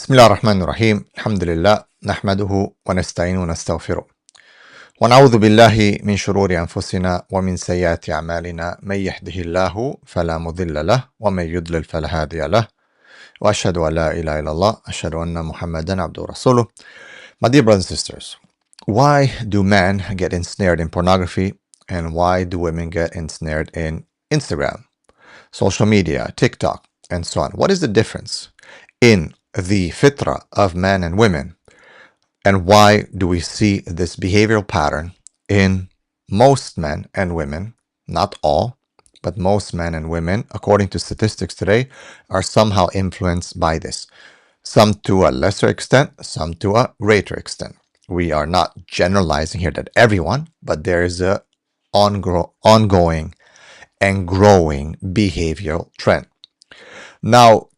بسم الله الرحمن الرحيم الحمد لله نحمده ونستعين ونستغفره ونعوذ بالله من شرور أنفسنا ومن سيئات أعمالنا من يهده الله فلا مضل له ومن يضلل فلا هادي له وأشهد أن لا إله إلا الله أشهد أن محمدا عبده ورسوله. My dear brothers and sisters, why do men get ensnared in pornography and why do women get ensnared in Instagram, social media, TikTok, and so on? What is the difference in the fitra of men and women, and why do we see this behavioral pattern in most men and women? Not all, but most men and women, according to statistics today, are somehow influenced by this. Some to a lesser extent, some to a greater extent. We are not generalizing here that everyone, but there is a ongoing and growing behavioral trend. Now,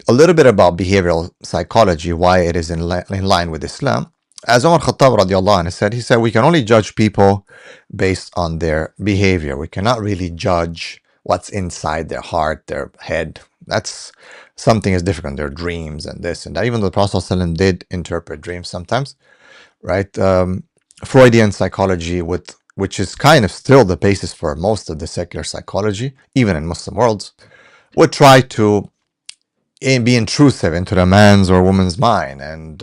a little bit about behavioral psychology, why it is in line with Islam. As Umar Khattab radiallahu anhu said, we can only judge people based on their behavior. We cannot really judge what's inside their heart, their head. That's something is different, their dreams and this and that. Even though the Prophet ﷺ did interpret dreams sometimes, right? Freudian psychology, which is kind of still the basis for most of the secular psychology, even in Muslim worlds, would try to be intrusive into the man's or woman's mind and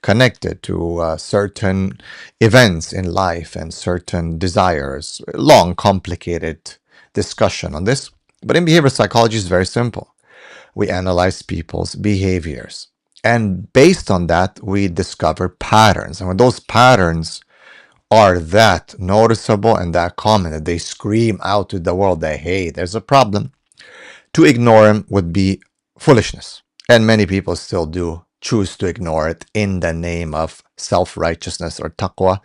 connect it to certain events in life and certain desires. Long, complicated discussion on this. But in behavioral psychology, it's very simple. We analyze people's behaviors. And based on that, we discover patterns. And when those patterns are that noticeable and that common that they scream out to the world that, hey, there's a problem, to ignore them would be foolishness. And many people still do choose to ignore it in the name of self-righteousness or taqwa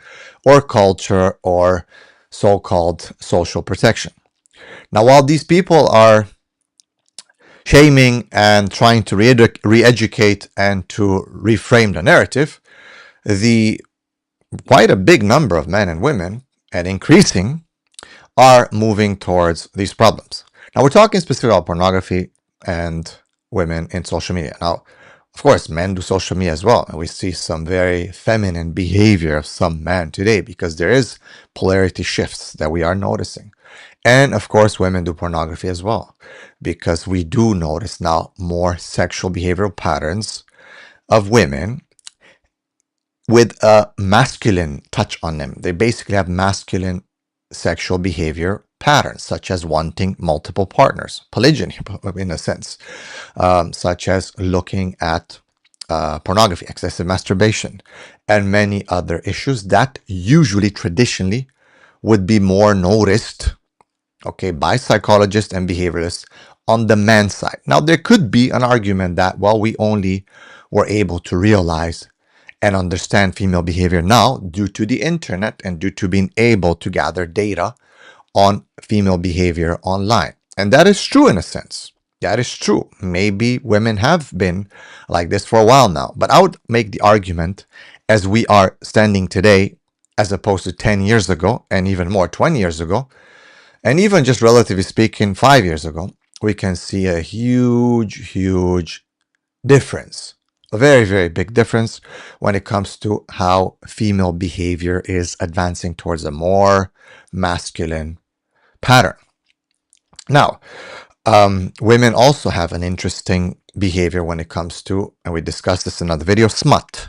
or culture or so-called social protection. Now, while these people are shaming and trying to re-educate and to reframe the narrative, quite a big number of men and women, and increasing, are moving towards these problems. Now, we're talking specifically about pornography and women in social media. Now, of course, men do social media as well, and we see some very feminine behavior of some men today because there is polarity shifts that we are noticing. And of course, women do pornography as well because we do notice now more sexual behavioral patterns of women with a masculine touch on them. They basically have masculine sexual behavior patterns, such as wanting multiple partners, polygyny in a sense, such as looking at pornography, excessive masturbation, and many other issues that usually traditionally would be more noticed, okay, by psychologists and behaviorists on the man's side. Now, there could be an argument that, well, we only were able to realize and understand female behavior now due to the internet and due to being able to gather data on female behavior online. And that is true in a sense. That is true. Maybe women have been like this for a while now. But I would make the argument, as we are standing today, as opposed to 10 years ago, and even more 20 years ago, and even just relatively speaking 5 years ago, we can see a huge difference. A very, very big difference when it comes to how female behavior is advancing towards a more masculine pattern. Now, women also have an interesting behavior when it comes to, and we discussed this in another video, smut,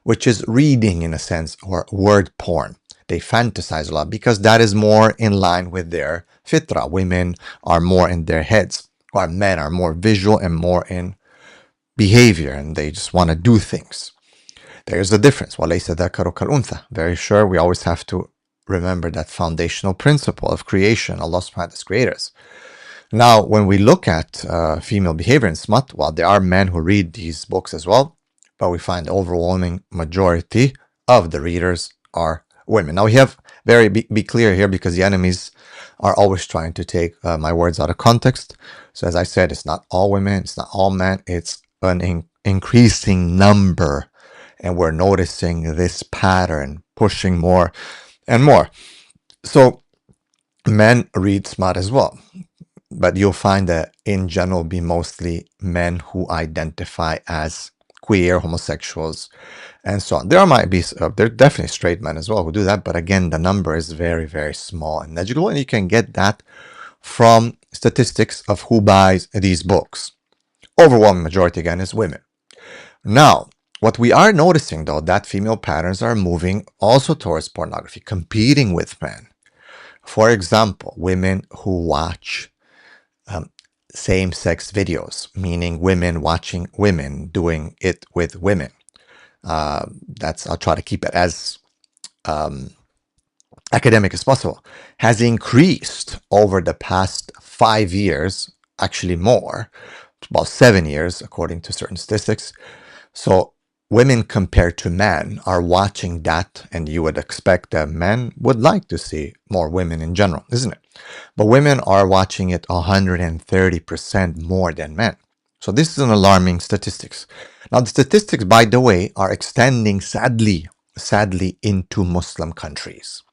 which is reading in a sense, or word porn. They fantasize a lot because that is more in line with their fitra. Women are more in their heads, while men are more visual and more in behavior, and they just want to do things. There's the difference. وَلَيْسَ ذَكَرُ كَالْأُنْثَى. Very sure, we always have to remember that foundational principle of creation. Allah subhanahu wa ta'ala is creators. Now, when we look at female behavior in smut, while there are men who read these books as well, but we find the overwhelming majority of the readers are women. Now, we have be clear here because the enemies are always trying to take my words out of context. So as I said, it's not all women, it's not all men, it's an increasing number, and we're noticing this pattern pushing more and more. So men read smut as well, but you'll find that in general be mostly men who identify as queer, homosexuals, and so on. There might be, there are definitely straight men as well who do that, but again, the number is very, very small and negligible, and you can get that from statistics of who buys these books. Overwhelming majority, again, is women. Now, what we are noticing, though, that female patterns are moving also towards pornography, competing with men. For example, women who watch same-sex videos, meaning women watching women doing it with women. I'll try to keep it as academic as possible, has increased over the past 5 years, actually more, about 7 years, according to certain statistics. So women compared to men are watching that, and you would expect that men would like to see more women in general, isn't it? But women are watching it 130% more than men. So this is an alarming statistics. Now the statistics, by the way, are extending sadly into Muslim countries.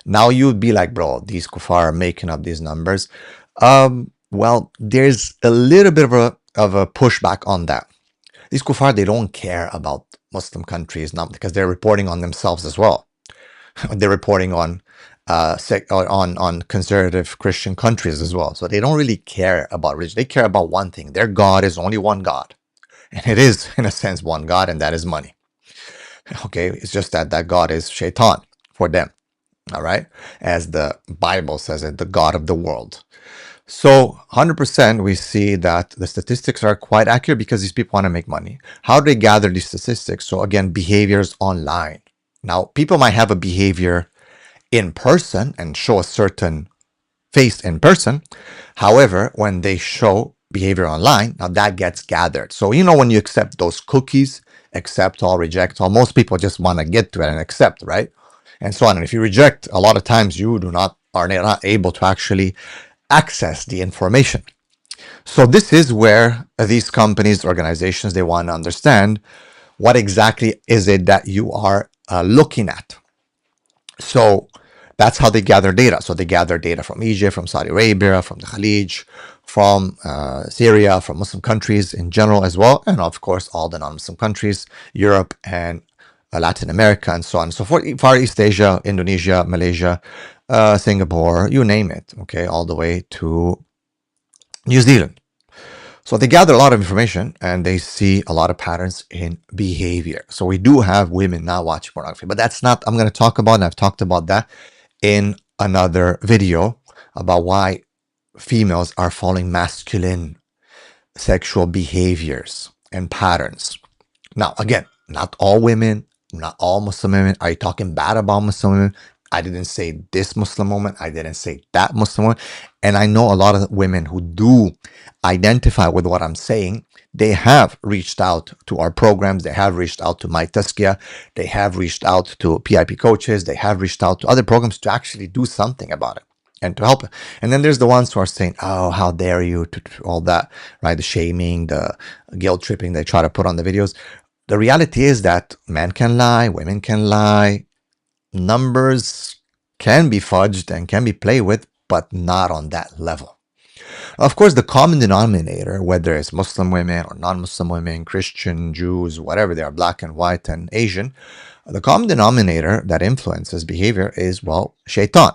Now you'd be like, bro, these kuffar are making up these numbers. Well, there's a little bit of a pushback on that. These kuffar, they don't care about Muslim countries now because they're reporting on themselves as well. They're reporting on conservative Christian countries as well. So they don't really care about religion. They care about one thing. Their God is only one God. And it is, in a sense, one God, and that is money. Okay, it's just that that God is shaitan for them. All right, as the Bible says it, the God of the world. So 100% we see that the statistics are quite accurate because these people want to make money. How do they gather these statistics? So again, behaviors online. Now, people might have a behavior in person and show a certain face in person. However, when they show behavior online, now that gets gathered. So, when you accept those cookies, accept all, reject all, most people just want to get to it and accept, right? And so on. And if you reject, a lot of times you are not able to actually access the information. So this is where these companies, organizations, they want to understand what exactly is it that you are looking at. So that's how they gather data. So they gather data from Egypt, from Saudi Arabia, from the Khalij, from Syria, from Muslim countries in general as well, and of course all the non-Muslim countries, Europe and Latin America, and so on and so forth, Far East Asia, Indonesia, Malaysia, Singapore, you name it, okay, all the way to New Zealand. So they gather a lot of information and they see a lot of patterns in behavior. So we do have women now watching pornography, but that's not, I'm going to talk about, and I've talked about that in another video about why females are following masculine sexual behaviors and patterns. Now, again, not all women, not all Muslim women. Are you talking bad about Muslim women? I didn't say this Muslim woman. I didn't say that Muslim woman. And I know a lot of women who do identify with what I'm saying. They have reached out to our programs. They have reached out to My Tazkiyah. They have reached out to PIP coaches. They have reached out to other programs to actually do something about it and to help. And then there's the ones who are saying, oh, how dare you, to all that, right? The shaming, the guilt tripping they try to put on the videos. The reality is that men can lie, women can lie, numbers can be fudged and can be played with, but not on that level. Of course, the common denominator, whether it's Muslim women or non-Muslim women, Christian, Jews, whatever they are, black and white and Asian, the common denominator that influences behavior is, well, shaitan.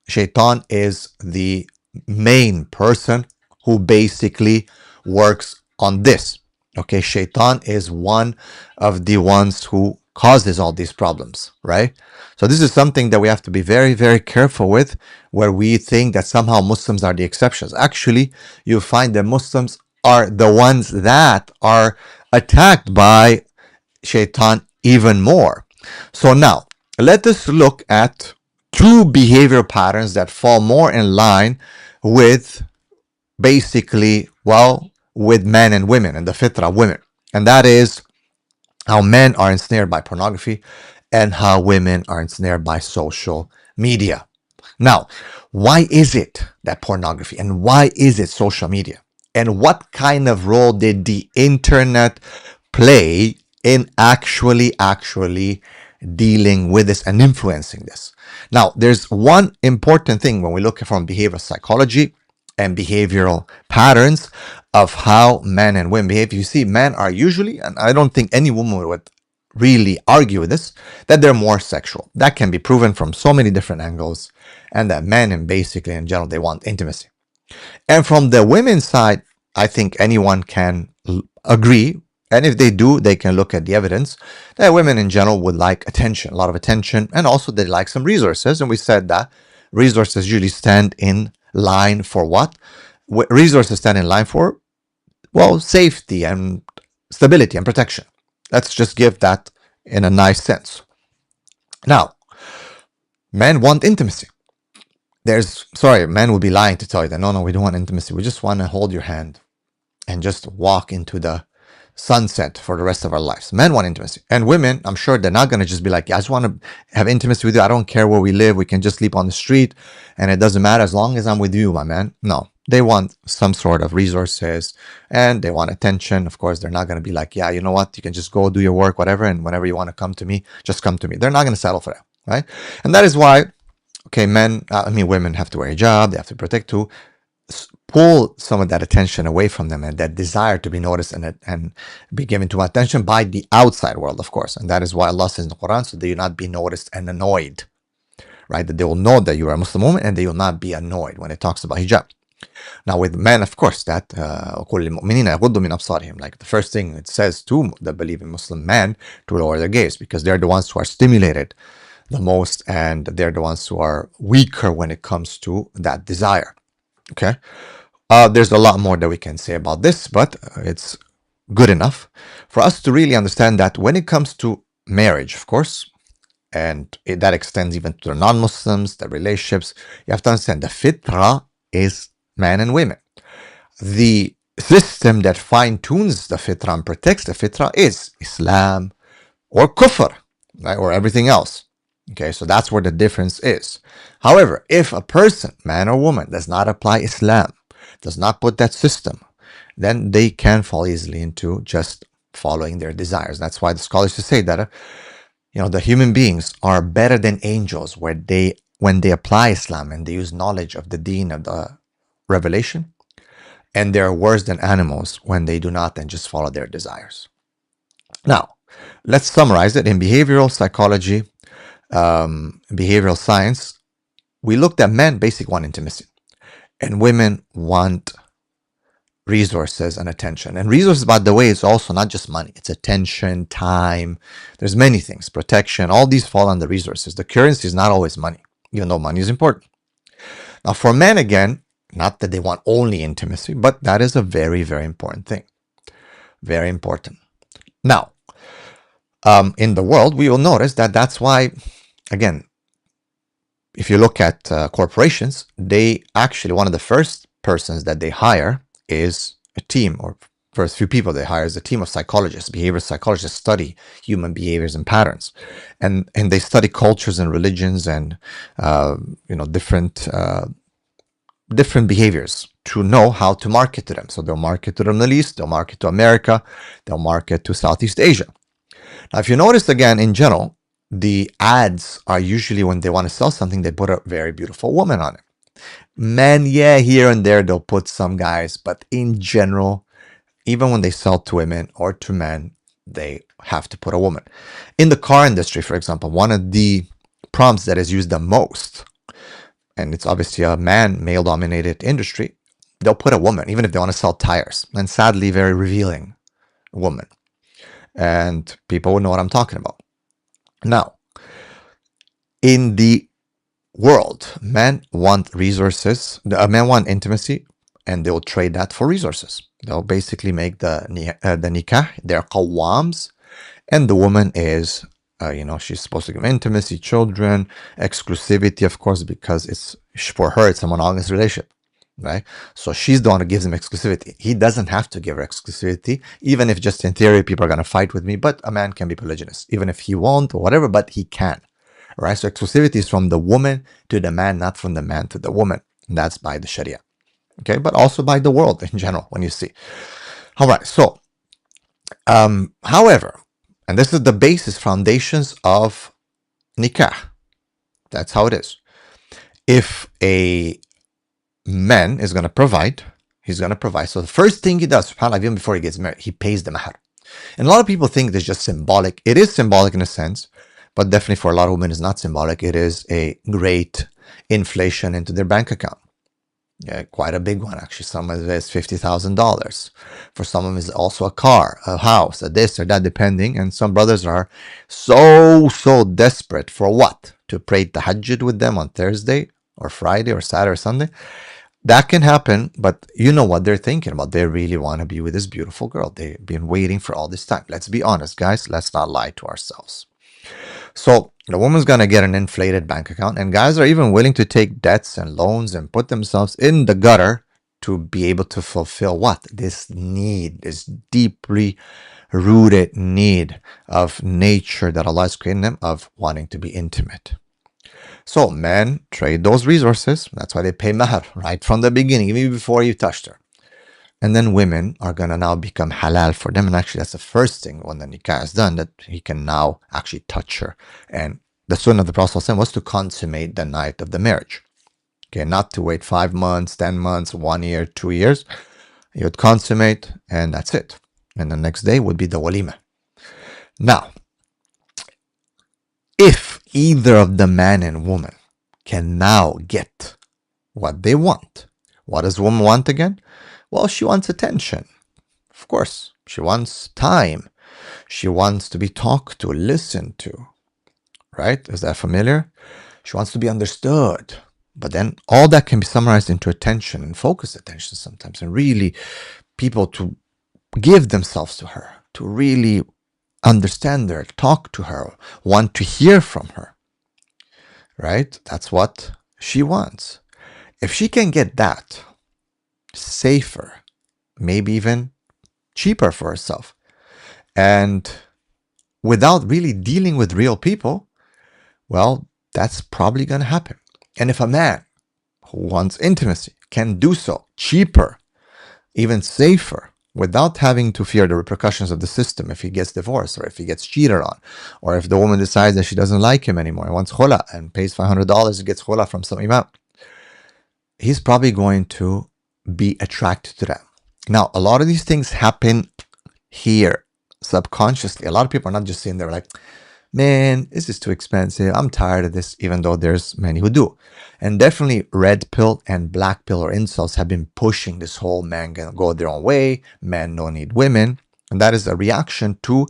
Shaitan is the main person who basically works on this. Okay, shaitan is one of the ones who causes all these problems, right? So this is something that we have to be very, very careful with, where we think that somehow Muslims are the exceptions. Actually, you find that Muslims are the ones that are attacked by shaitan even more. So now, let us look at two behavior patterns that fall more in line with basically, well, with men and women and the fitrah of women. And that is how men are ensnared by pornography and how women are ensnared by social media. Now, why is it that pornography, and why is it social media? And what kind of role did the internet play in actually dealing with this and influencing this? Now, there's one important thing when we look from behavioral psychology and behavioral patterns. of how men and women behave. You see, men are usually, and I don't think any woman would really argue with this, that they're more sexual. That can be proven from so many different angles, and that men, and basically in general, they want intimacy. And from the women's side, I think anyone can agree, and if they do, they can look at the evidence that women in general would like attention, a lot of attention, and also they like some resources. And we said that resources usually stand in line for what? Resources stand in line for, well, safety and stability and protection. Let's just give that in a nice sense. Now, men want intimacy. Men would be lying to tell you that, no, we don't want intimacy. We just want to hold your hand and just walk into the sunset for the rest of our lives. Men want intimacy. And women, I'm sure they're not going to just be like, yeah, I just want to have intimacy with you. I don't care where we live. We can just sleep on the street and it doesn't matter as long as I'm with you, my man. No, they want some sort of resources and they want attention. Of course, they're not going to be like, yeah, you know what? You can just go do your work, whatever. And whenever you want to come to me, just come to me. They're not going to settle for that, right? And that is why, okay, women have to wear a hijab. They have to protect too. Pull some of that attention away from them and that desire to be noticed and be given too much attention by the outside world, of course. And that is why Allah says in the Quran, so they will not be noticed and annoyed, right? That they will know that you are a Muslim woman and they will not be annoyed when it talks about hijab. Now with men, of course, that like the first thing it says to the believing Muslim man to lower their gaze, because they're the ones who are stimulated the most and they're the ones who are weaker when it comes to that desire. Okay, there's a lot more that we can say about this, but it's good enough for us to really understand that when it comes to marriage, of course, and that extends even to the non-Muslims, the relationships, you have to understand the fitra is men and women. The system that fine-tunes the fitra and protects the fitra is Islam or kufr, right, or everything else. Okay, so that's where the difference is. However, if a person, man or woman, does not apply Islam, does not put that system, then they can fall easily into just following their desires. That's why the scholars say that, the human beings are better than angels when they apply Islam and they use knowledge of the deen of the revelation, and they're worse than animals when they do not and just follow their desires. Now, let's summarize it. In behavioral psychology, behavioral science, we looked at men basically want intimacy and women want resources and attention. And resources, by the way, is also not just money. It's attention, time. There's many things, protection, all these fall under resources. The currency is not always money, even though money is important. Now for men, again, not that they want only intimacy, but that is a very, very important thing. Very important. Now, in the world, we will notice that that's why, again, if you look at corporations, they actually, one of the first persons that they hire is a team, or first few people they hire is a team of psychologists, behavioral psychologists, study human behaviors and patterns. And they study cultures and religions and, different behaviors to know how to market to them. So they'll market to the Middle East, they'll market to America, they'll market to Southeast Asia. Now, if you notice again, in general, the ads are usually when they want to sell something, they put a very beautiful woman on it. Men, yeah, here and there, they'll put some guys, but in general, even when they sell to women or to men, they have to put a woman. In the car industry, for example, one of the prompts that is used the most, and it's obviously a male-dominated industry, they'll put a woman, even if they want to sell tires. And sadly, very revealing woman. And people will know what I'm talking about. Now, in the world, men want resources, men want intimacy, and they'll trade that for resources. They'll basically make the nikah, they're qawwams, and the woman is, she's supposed to give intimacy, children, exclusivity, of course, because it's for her, it's a monogamous relationship, right? So she's the one who gives him exclusivity. He doesn't have to give her exclusivity, even if just in theory people are going to fight with me, but a man can be polygynous, even if he won't or whatever, but he can, right? So exclusivity is from the woman to the man, not from the man to the woman. And that's by the Sharia, okay? But also by the world in general, when you see. All right, so, however, and this is the basis, foundations of nikah. That's how it is. If a man is going to provide, He's going to provide. So the first thing he does, subhanAllah, even before he gets married, he pays the mahar. And a lot of people think it's just symbolic. It is symbolic in a sense, but definitely for a lot of women, it's not symbolic. It is a great inflation into their bank account. Yeah, quite a big one, actually. Some of it is $50,000. For some of it is also a car, a house, a this or that, depending. And some brothers are so desperate for what? To pray tahajjud with them on Thursday or Friday or Saturday or Sunday. That can happen, but you know what they're thinking about. They really want to be with this beautiful girl. They've been waiting for all this time. Let's be honest, guys. Let's not lie to ourselves. So the woman's going to get an inflated bank account, and guys are even willing to take debts and loans and put themselves in the gutter to be able to fulfill what? This need, this deeply rooted need of nature that Allah has created them of wanting to be intimate. So men trade those resources. That's why they pay mahar right from the beginning, even before you touched her. And then women are going to now become halal for them. And actually, that's the first thing when the nikah is done, that he can now actually touch her. And the sunnah of the Prophet was to consummate the night of the marriage. Okay, not to wait 5 months, 10 months, 1 year, 2 years. You would consummate, and that's it. And the next day would be the walima. Now, if either of the man and woman can now get what they want, what does woman want again? Well, she wants attention. Of course, she wants time. She wants to be talked to, listened to. Right? Is that familiar? She wants to be understood. But then all that can be summarized into attention and focused attention sometimes. And really people to give themselves to her, to really understand her, talk to her, want to hear from her. Right? That's what she wants. If she can get that, safer, maybe even cheaper for herself, and without really dealing with real people, well, that's probably going to happen. And if a man who wants intimacy can do so cheaper, even safer, without having to fear the repercussions of the system if he gets divorced or if he gets cheated on, or if the woman decides that she doesn't like him anymore and wants khula and pays $500 and gets khula from some imam, he's probably going to be attracted to that. Now, a lot of these things happen here subconsciously. A lot of people are not just sitting there like, man, this is too expensive. I'm tired of this, even though there's many who do. And definitely red pill and black pill or incels have been pushing this whole men can go their own way, men don't need women. And that is a reaction to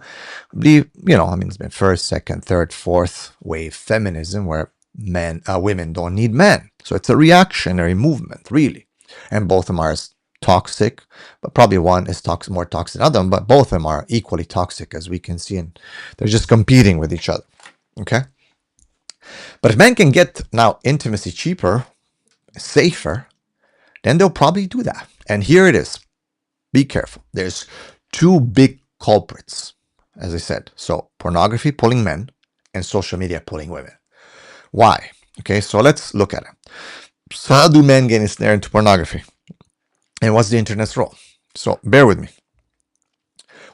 the, it's been first, second, third, fourth wave feminism where women don't need men. So it's a reactionary movement, really. And both of them are toxic, but probably one is more toxic than the other, but both of them are equally toxic, as we can see, and they're just competing with each other. Okay? But if men can get now intimacy cheaper, safer, then they'll probably do that. And here it is. Be careful. There's 2 big culprits, as I said. So pornography pulling men and social media pulling women. Why? Okay, so let's look at it. So how do men get ensnared into pornography? And what's the internet's role? So bear with me.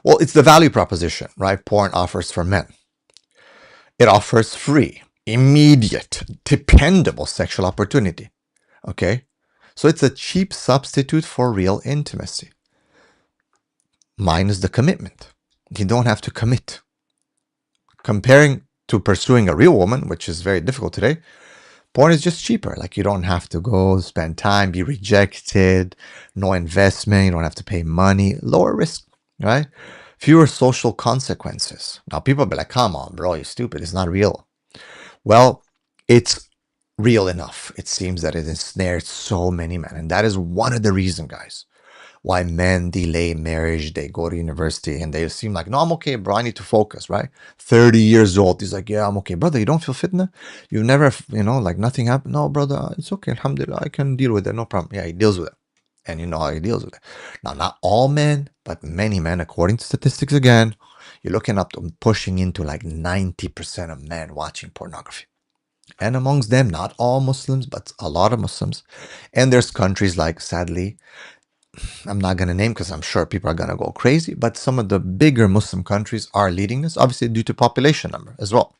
Well, it's the value proposition, right? Porn offers for men. It offers free, immediate, dependable sexual opportunity. Okay? So it's a cheap substitute for real intimacy. Minus the commitment. You don't have to commit. Comparing to pursuing a real woman, which is very difficult today, porn is just cheaper. Like, you don't have to go spend time, be rejected, no investment, you don't have to pay money, lower risk, right? Fewer social consequences. Now, people be like, come on, bro, you're stupid. It's not real. Well, it's real enough. It seems that it ensnared so many men. And that is one of the reasons, guys, why men delay marriage. They go to university and they seem like, no, I'm okay, bro. I need to focus, right? 30 years old. He's like, yeah, I'm okay. Brother, you don't feel fitna? You never, like nothing happened? No, brother, it's okay. Alhamdulillah, I can deal with it. No problem. Yeah, he deals with it. And you know how he deals with it. Now, not all men, but many men, according to statistics again, you're looking up to pushing into like 90% of men watching pornography. And amongst them, not all Muslims, but a lot of Muslims. And there's countries like, sadly, I'm not going to name because I'm sure people are going to go crazy, but some of the bigger Muslim countries are leading this, obviously due to population number as well.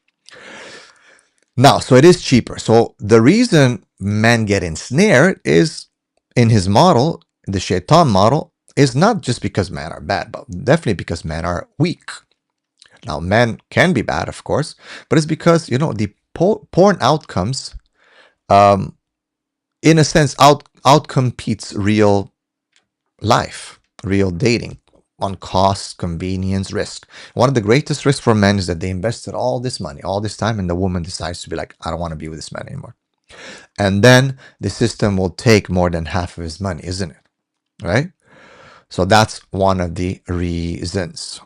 Now, so it is cheaper. So the reason men get ensnared is, in his model, the shaitan model is not just because men are bad, but definitely because men are weak. Now, men can be bad, of course, but it's because, the porn outcomes, in a sense, outcompetes real life, real dating on cost, convenience, risk. One of the greatest risks for men is that they invested all this money, all this time, and the woman decides to be like, I don't want to be with this man anymore. And then the system will take more than half of his money, isn't it? Right? So that's one of the reasons.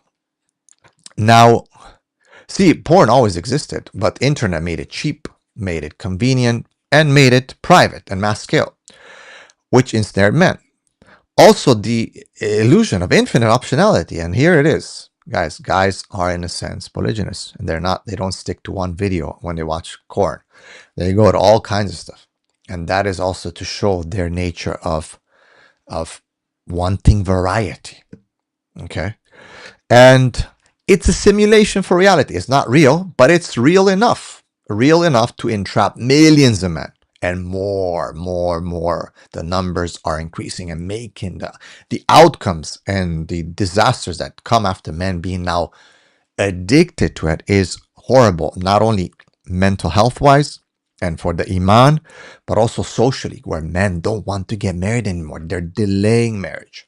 Now, see, porn always existed, but internet made it cheap, made it convenient, and made it private and mass scale, which ensnared men. Also, the illusion of infinite optionality, and here it is. Guys are in a sense polygynous, and they don't stick to one video when they watch porn. They go to all kinds of stuff. And that is also to show their nature of wanting variety. Okay? And it's a simulation for reality. It's not real, but it's real enough to entrap millions of men. And more. The numbers are increasing and making the outcomes and the disasters that come after men being now addicted to it is horrible. Not only mental health wise and for the iman, but also socially, where men don't want to get married anymore. They're delaying marriage.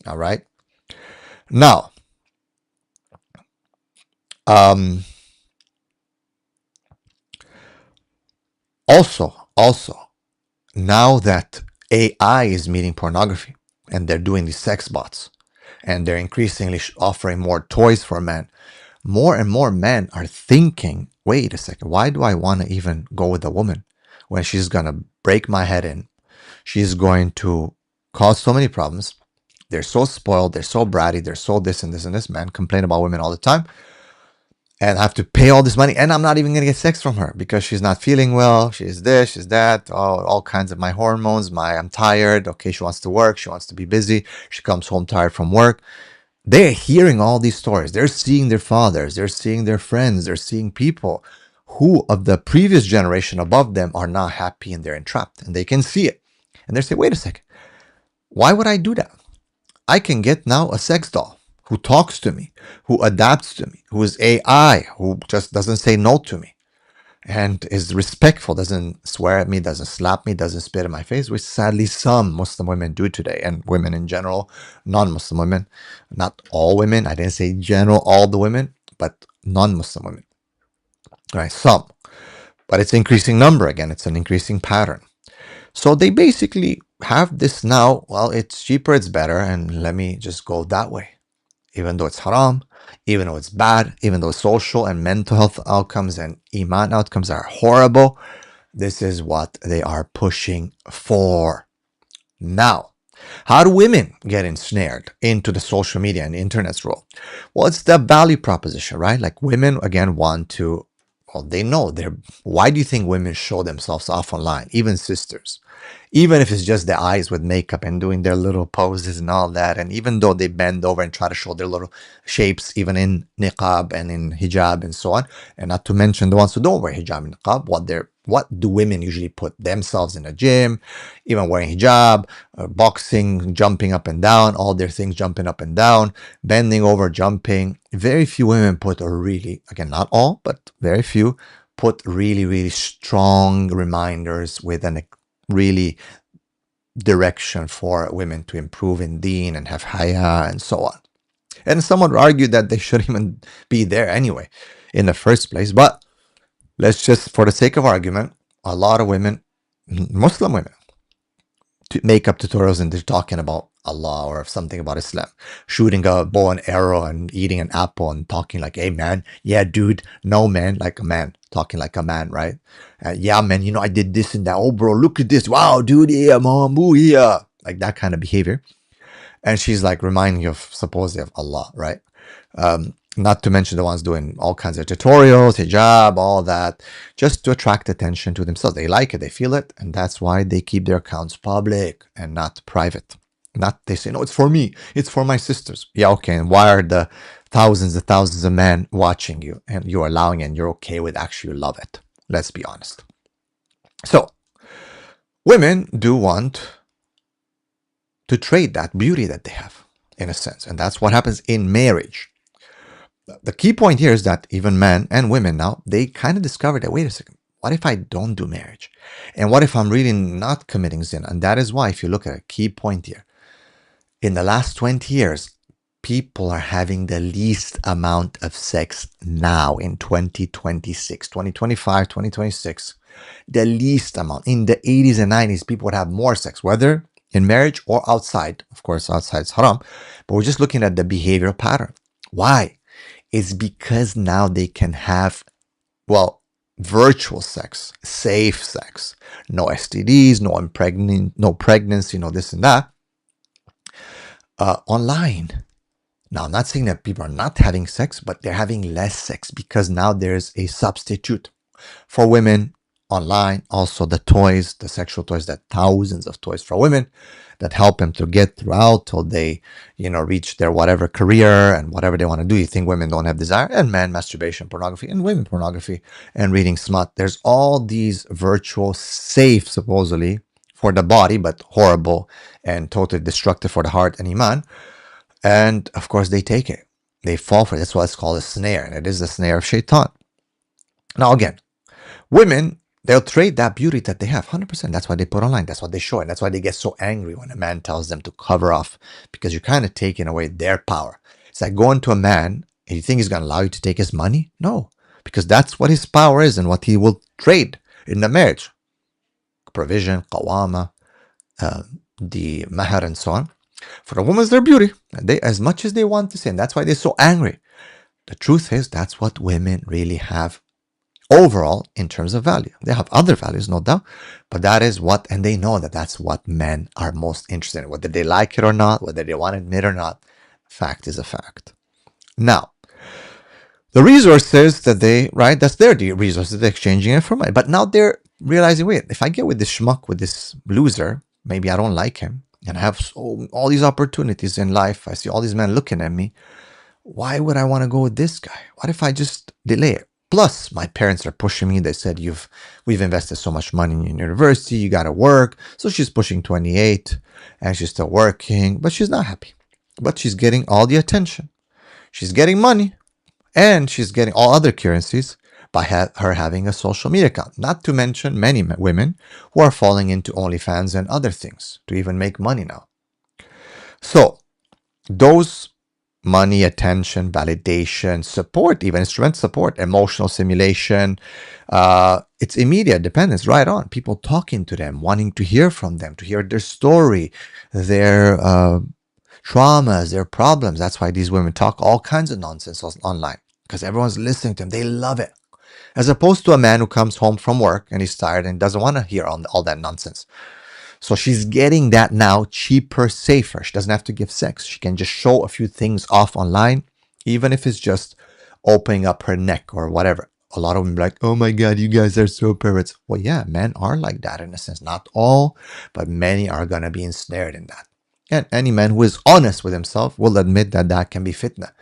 All right. Now, also, now that AI is meeting pornography and they're doing these sex bots and they're increasingly offering more toys for men, more and more men are thinking, wait a second, why do I want to even go with a woman when she's going to break my head in? She's going to cause so many problems. They're so spoiled, they're so bratty, they're so this and this and this. Men complain about women all the time. And I have to pay all this money, and I'm not even going to get sex from her because she's not feeling well. She's this, she's that, all kinds of my hormones. I'm tired. Okay, she wants to work. She wants to be busy. She comes home tired from work. They're hearing all these stories. They're seeing their fathers. They're seeing their friends. They're seeing people who of the previous generation above them are not happy and they're entrapped, and they can see it. And they're saying, wait a second, why would I do that? I can get now a sex doll who talks to me, who adapts to me, who is AI, who just doesn't say no to me and is respectful, doesn't swear at me, doesn't slap me, doesn't spit in my face, which sadly some Muslim women do today, and women in general, non-Muslim women, not all women, I didn't say general, all the women, but non-Muslim women, right? Some, but it's increasing number again, it's an increasing pattern. So they basically have this now, well, it's cheaper, it's better, and let me just go that way. Even though it's haram, even though it's bad, even though social and mental health outcomes and iman outcomes are horrible, this is what they are pushing for. Now, how do women get ensnared into the social media and the internet's role? Well, it's the value proposition, right? Like women, again, want to, well, they know why do you think women show themselves off online? Even sisters. Even if it's just their eyes with makeup and doing their little poses and all that. And even though they bend over and try to show their little shapes, even in niqab and in hijab and so on. And not to mention the ones who don't wear hijab and niqab, what do women usually put themselves in a gym, even wearing hijab, boxing, jumping up and down, all their things jumping up and down, bending over, jumping. Very few women put again, not all, but very few, put really strong reminders with an really direction for women to improve in deen and have haya and so on. And someone would argue that they shouldn't even be there anyway in the first place. But let's just, for the sake of argument, a lot of women, Muslim women, make up tutorials and they're talking about Allah or something about Islam, shooting a bow and arrow and eating an apple and talking like, hey man, yeah dude, no man, like a man, talking like a man, right? Yeah man, I did this and that, oh bro, look at this, wow dude, yeah mom, ooh, yeah, like that kind of behavior. And she's like reminding you of supposedly of Allah, right? Not to mention the ones doing all kinds of tutorials, hijab, all that, just to attract attention to themselves. They like it, they feel it, and that's why they keep their accounts public and not private. Not they say, no, it's for me, it's for my sisters. Yeah, okay, and why are the thousands of men watching you and you're allowing it and you're okay with actually love it? Let's be honest. So, women do want to trade that beauty that they have, in a sense. And that's what happens in marriage. The key point here is that even men and women now, they kind of discovered that, wait a second, what if I don't do marriage? And what if I'm really not committing sin? And that is why, if you look at a key point here, in the last 20 years, people are having the least amount of sex now in 2026, 2025, 2026. The least amount. In the 80s and 90s, people would have more sex, whether in marriage or outside. Of course, outside is haram. But we're just looking at the behavioral pattern. Why? It's because now they can have, well, virtual sex, safe sex, no STDs, no pregnancy, no this and that, online. Now, I'm not saying that people are not having sex, but they're having less sex because now there's a substitute for women online. Also, the toys, the sexual toys, that thousands of toys for women that help them to get throughout till they, reach their whatever career and whatever they want to do. You think women don't have desire? And men, masturbation, pornography, and women, pornography, and reading smut. There's all these virtual, safe, supposedly, for the body, but horrible and totally destructive for the heart and iman. And of course, they take it. They fall for it. That's why it's called a snare. And it is the snare of shaitan. Now, again, women, they'll trade that beauty that they have 100%. That's why they put online. That's what they show. And that's why they get so angry when a man tells them to cover off, because you're kind of taking away their power. It's like going to a man and you think he's going to allow you to take his money? No, because that's what his power is and what he will trade in the marriage. Provision, qawama, the mahar, and so on. For the woman's their beauty, and they, as much as they want to say, and that's why they're so angry. The truth is, that's what women really have overall in terms of value. They have other values, no doubt, but that is what, and they know that that's what men are most interested in, whether they like it or not, whether they want to admit or not. Fact is a fact. Now, the resources that they, right, that's their resources, they're exchanging it for money. But now they're realizing, wait, if I get with this schmuck, with this loser, maybe I don't like him, and I have all these opportunities in life. I see all these men looking at me. Why would I want to go with this guy? What if I just delay it? Plus, my parents are pushing me. They said, we've invested so much money in university. You got to work. So she's pushing 28 and she's still working, but she's not happy. But she's getting all the attention. She's getting money and she's getting all other currencies by her having a social media account. Not to mention many women who are falling into OnlyFans and other things to even make money now. So those money, attention, validation, support, even instrument support, emotional simulation, it's immediate dependence right on. People talking to them, wanting to hear from them, to hear their story, their traumas, their problems. That's why these women talk all kinds of nonsense online, because everyone's listening to them. They love it. As opposed to a man who comes home from work and he's tired and doesn't want to hear all that nonsense. So she's getting that now cheaper, safer. She doesn't have to give sex. She can just show a few things off online, even if it's just opening up her neck or whatever. A lot of them are like, oh my God, you guys are so perverts. Well, yeah, men are like that in a sense. Not all, but many are going to be ensnared in that. And any man who is honest with himself will admit that that can be fitna.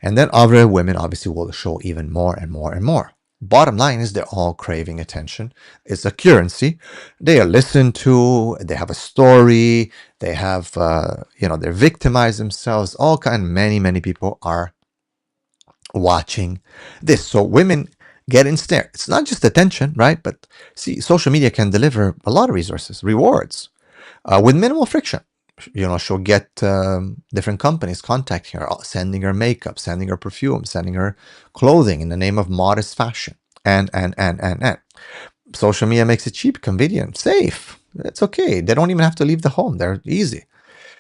And then other women obviously will show even more and more and more. Bottom line is they're all craving attention. It's a currency. They are listened to. They have a story. They have, they're victimized themselves. All many people are watching this. So women get ensnared. It's not just attention, right? But see, social media can deliver a lot of resources, rewards, with minimal friction. She'll get different companies contacting her, sending her makeup, sending her perfume, sending her clothing in the name of modest fashion. And. Social media makes it cheap, convenient, safe. It's okay. They don't even have to leave the home. They're easy.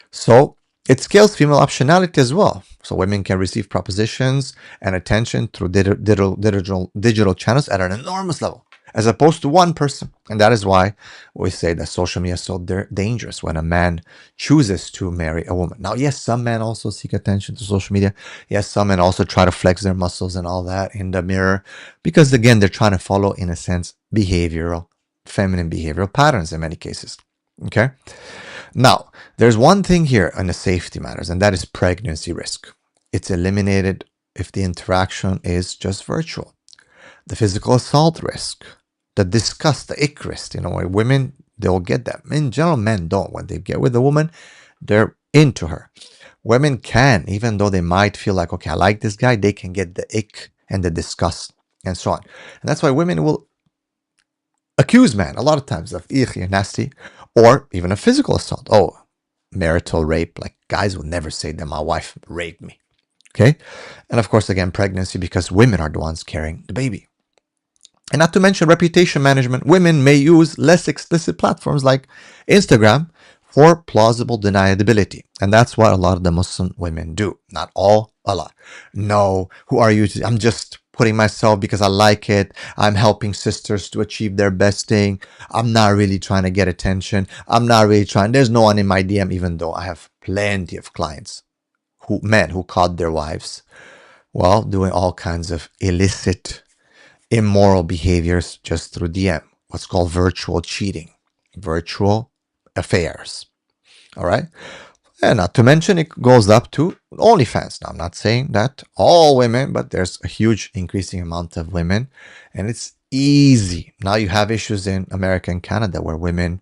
So it scales female optionality as well. So women can receive propositions and attention through digital channels at an enormous level, as opposed to one person. And that is why we say that social media is so dangerous when a man chooses to marry a woman. Now, yes, some men also seek attention to social media. Yes, some men also try to flex their muscles and all that in the mirror, because again, they're trying to follow, in a sense, feminine behavioral patterns in many cases. Okay. Now, there's one thing here on the safety matters, and that is pregnancy risk. It's eliminated if the interaction is just virtual. The physical assault risk, the disgust, the ick risk, where women, they'll get that. In general, men don't. When they get with a woman, They're into her. Women can, even though they might feel like, okay, I like this guy, they can get the ick and the disgust and so on. And that's why women will accuse men a lot of times of, you're nasty, or even a physical assault. Oh, marital rape. Like guys would never say that my wife raped me. Okay. And of course, again, pregnancy, because women are the ones carrying the baby. And not to mention reputation management, women may use less explicit platforms like Instagram for plausible deniability. And that's what a lot of the Muslim women do. Not all, a lot. No, who are you? I'm just putting myself because I like it. I'm helping sisters to achieve their best thing. I'm not really trying to get attention. I'm not really trying. There's no one in my DM, even though I have plenty of clients, men who caught their wives while doing all kinds of illicit, immoral behaviors just through DM, what's called virtual cheating, virtual affairs. All right. And not to mention, it goes up to OnlyFans. Now, I'm not saying that all women, but there's a huge increasing amount of women, and it's easy. Now you have issues in America and Canada where women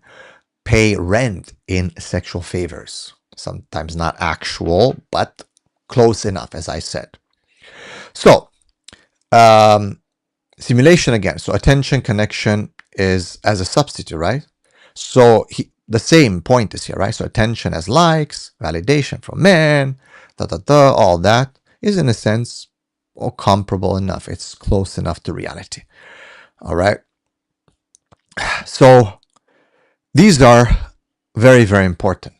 pay rent in sexual favors. Sometimes not actual, but close enough, as I said. So, simulation again. So attention connection is as a substitute, right? So the same point is here, right? So attention as likes, validation from men, all that is in a sense comparable enough. It's close enough to reality. All right. So these are very, very important.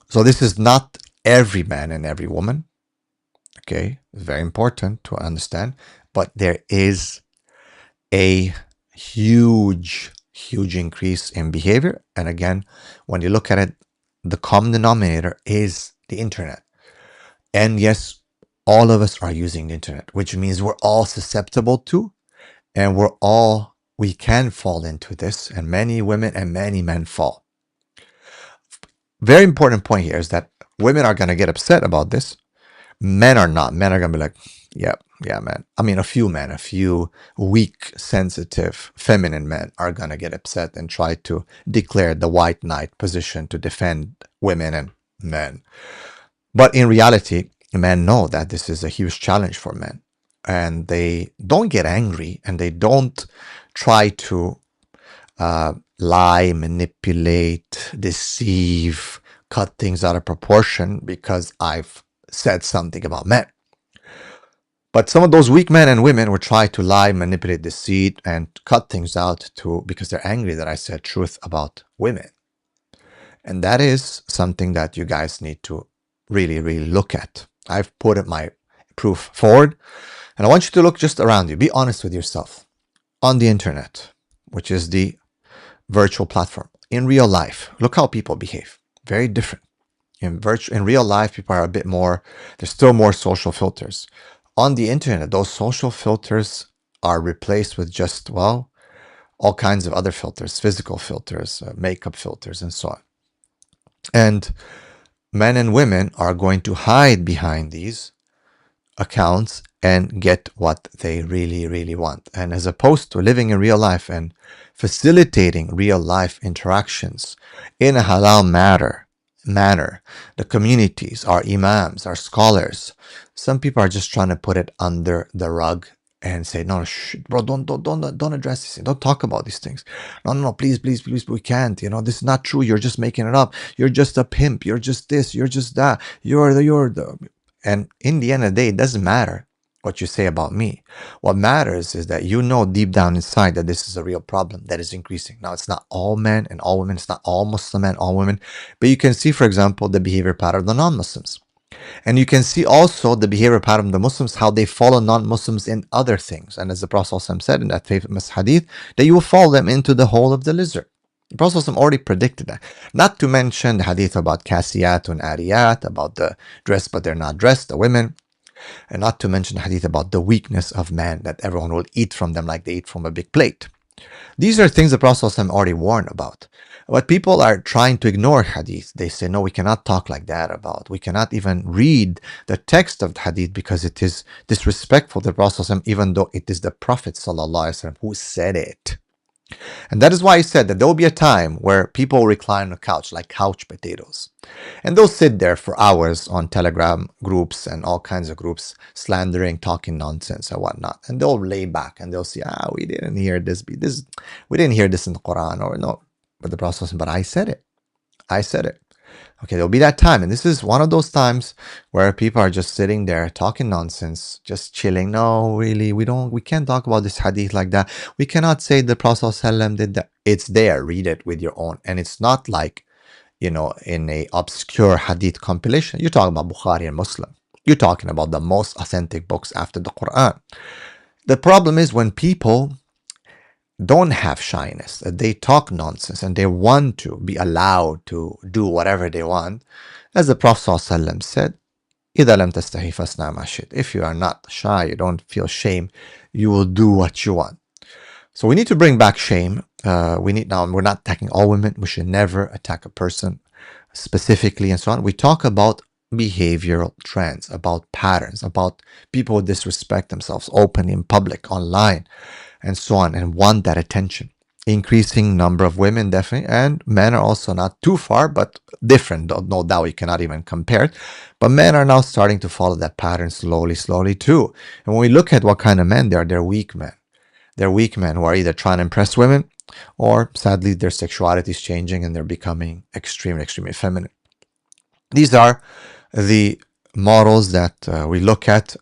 So this is not every man and every woman. Okay. Very important to understand. But there is a huge increase in behavior. And again, when you look at it, the common denominator is the internet. And yes, all of us are using the internet, which means we're all susceptible to, and we can fall into this, and many women and many men fall. Very important point here is that women are going to get upset about this. Men are not. Men are going to be like, yeah, man. I mean, a few weak, sensitive, feminine men are going to get upset and try to declare the white knight position to defend women and men. But in reality, men know that this is a huge challenge for men. And they don't get angry, and they don't try to lie, manipulate, deceive, cut things out of proportion because I've said something about men. But some of those weak men and women will try to lie, manipulate, deceit, and cut things out because they're angry that I said truth about women. And that is something that you guys need to really, really look at. I've put my proof forward, and I want you to look just around you. Be honest with yourself. On the internet, which is the virtual platform. In real life, look how people behave. Very different. In real life, people are a bit more, there's still more social filters. On the internet, those social filters are replaced with just, well, all kinds of other filters, physical filters, makeup filters, and so on. And men and women are going to hide behind these accounts and get what they really, really want. And as opposed to living in real life and facilitating real life interactions in a halal manner, the communities, our imams, our scholars, some people are just trying to put it under the rug and say, no, bro, don't address this. Don't talk about these things. No, please, we can't. This is not true. You're just making it up. You're just a pimp. You're just this. You're just that. You're the. And in the end of the day, it doesn't matter what you say about me. What matters is that you know deep down inside that this is a real problem that is increasing. Now, it's not all men and all women. It's not all Muslim men, all women. But you can see, for example, the behavior pattern of the non-Muslims. And you can see also the behavior pattern of the Muslims, how they follow non-Muslims in other things. And as the Prophet ﷺ said in that famous hadith, that you will follow them into the hole of the lizard. The Prophet ﷺ already predicted that. Not to mention the hadith about kasiyat and ariyat, about the dressed but they're not dressed, the women. And not to mention the hadith about the weakness of man, that everyone will eat from them like they eat from a big plate. These are things the Prophet ﷺ already warned about. But people are trying to ignore hadith. They say, no, we cannot talk like that about. We cannot even read the text of the hadith because it is disrespectful to the Prophet ﷺ, even though it is the Prophet ﷺ who said it. And that is why I said that there will be a time where people recline on the couch like couch potatoes. And they'll sit there for hours on Telegram groups and all kinds of groups, slandering, talking nonsense and whatnot. And they'll lay back and they'll say, we didn't hear this, we didn't hear this in the Quran, or no. But the Prophet says, but I said it. I said it. Okay, there'll be that time. And this is one of those times where people are just sitting there talking nonsense, just chilling. No, really, we can't talk about this hadith like that. We cannot say the Prophet ﷺ did that. It's there. Read it with your own. And it's not like, in a obscure hadith compilation. You're talking about Bukhari and Muslim. You're talking about the most authentic books after the Quran. The problem is when people don't have shyness, that they talk nonsense and they want to be allowed to do whatever they want. As the Prophet ﷺ said, إِذَا لَمْ تَسْتَحِي فَاصْنَعْ مَا شِئْتَ. If you are not shy, you don't feel shame, you will do what you want. So we need to bring back shame. We're not attacking all women. We should never attack a person specifically and so on. We talk about behavioral trends, about patterns, about people who disrespect themselves openly in public, online, and so on, and want that attention. Increasing number of women, definitely, and men are also not too far, but different. No doubt we cannot even compare it. But men are now starting to follow that pattern slowly too. And when we look at what kind of men they are, they're weak men. They're weak men who are either trying to impress women, or sadly their sexuality is changing and they're becoming extremely feminine. These are the models that we look at.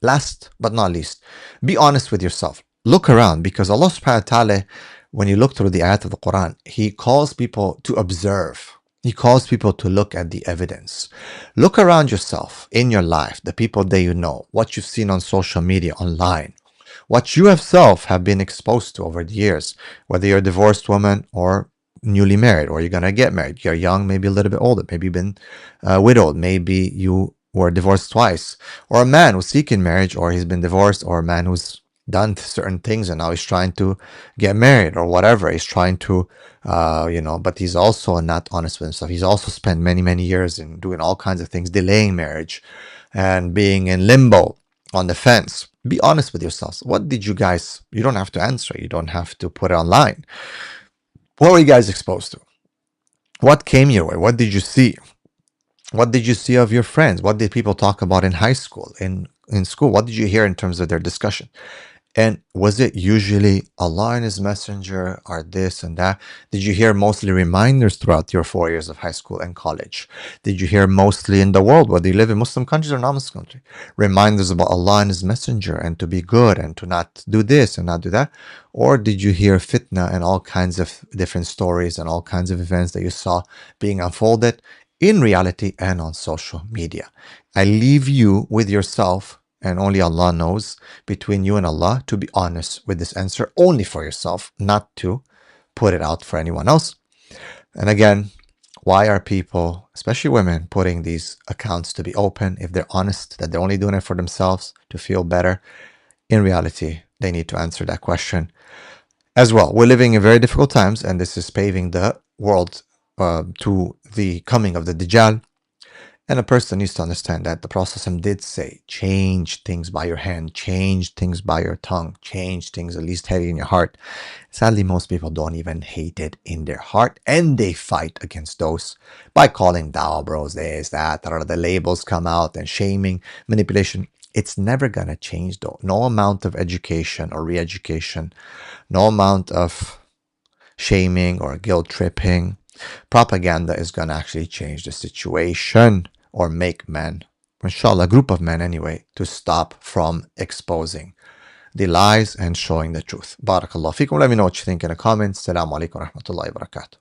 Last but not least, be honest with yourself. Look around, because Allah subhanahu wa ta'ala, when you look through the ayat of the Quran, He calls people to observe. He calls people to look at the evidence. Look around yourself, in your life, the people that you know, what you've seen on social media, online, what you yourself have been exposed to over the years, whether you're a divorced woman or newly married, or you're going to get married. You're young, maybe a little bit older, maybe you've been widowed, maybe you were divorced twice, or a man who's seeking marriage, or he's been divorced, or a man who's done certain things and now he's trying to get married or whatever. He's trying to, but he's also not honest with himself. He's also spent many years in doing all kinds of things, delaying marriage and being in limbo, on the fence. Be honest with yourselves. What did you guys, you don't have to answer, you don't have to put it online. What were you guys exposed to? What came your way? What did you see? What did you see of your friends? What did people talk about in high school, in school? What did you hear in terms of their discussion? And was it usually Allah and His Messenger, or this and that? Did you hear mostly reminders throughout your 4 years of high school and college? Did you hear mostly in the world, whether you live in Muslim countries or non-Muslim countries, reminders about Allah and His Messenger, and to be good and to not do this and not do that? Or did you hear fitna and all kinds of different stories and all kinds of events that you saw being unfolded in reality and on social media? I leave you with yourself, and only Allah knows, between you and Allah, to be honest with this answer only for yourself, not to put it out for anyone else. And again, why are people, especially women, putting these accounts to be open if they're honest that they're only doing it for themselves to feel better? In reality, they need to answer that question as well. We're living in very difficult times, and this is paving the world to the coming of the Dajjal. And a person needs to understand that the Prophet did say, change things by your hand, change things by your tongue, change things at least hate it in your heart. Sadly, most people don't even hate it in their heart, and they fight against those by calling dawah bros this, that, or the labels come out, and shaming, manipulation. It's never going to change though. No amount of education or re-education, no amount of shaming or guilt tripping, propaganda is going to actually change the situation, or make men, inshallah, a group of men anyway, to stop from exposing the lies and showing the truth. Barakallahu feekum. Let me know what you think in the comments. Assalamu alaikum wa rahmatullahi wa barakatuh.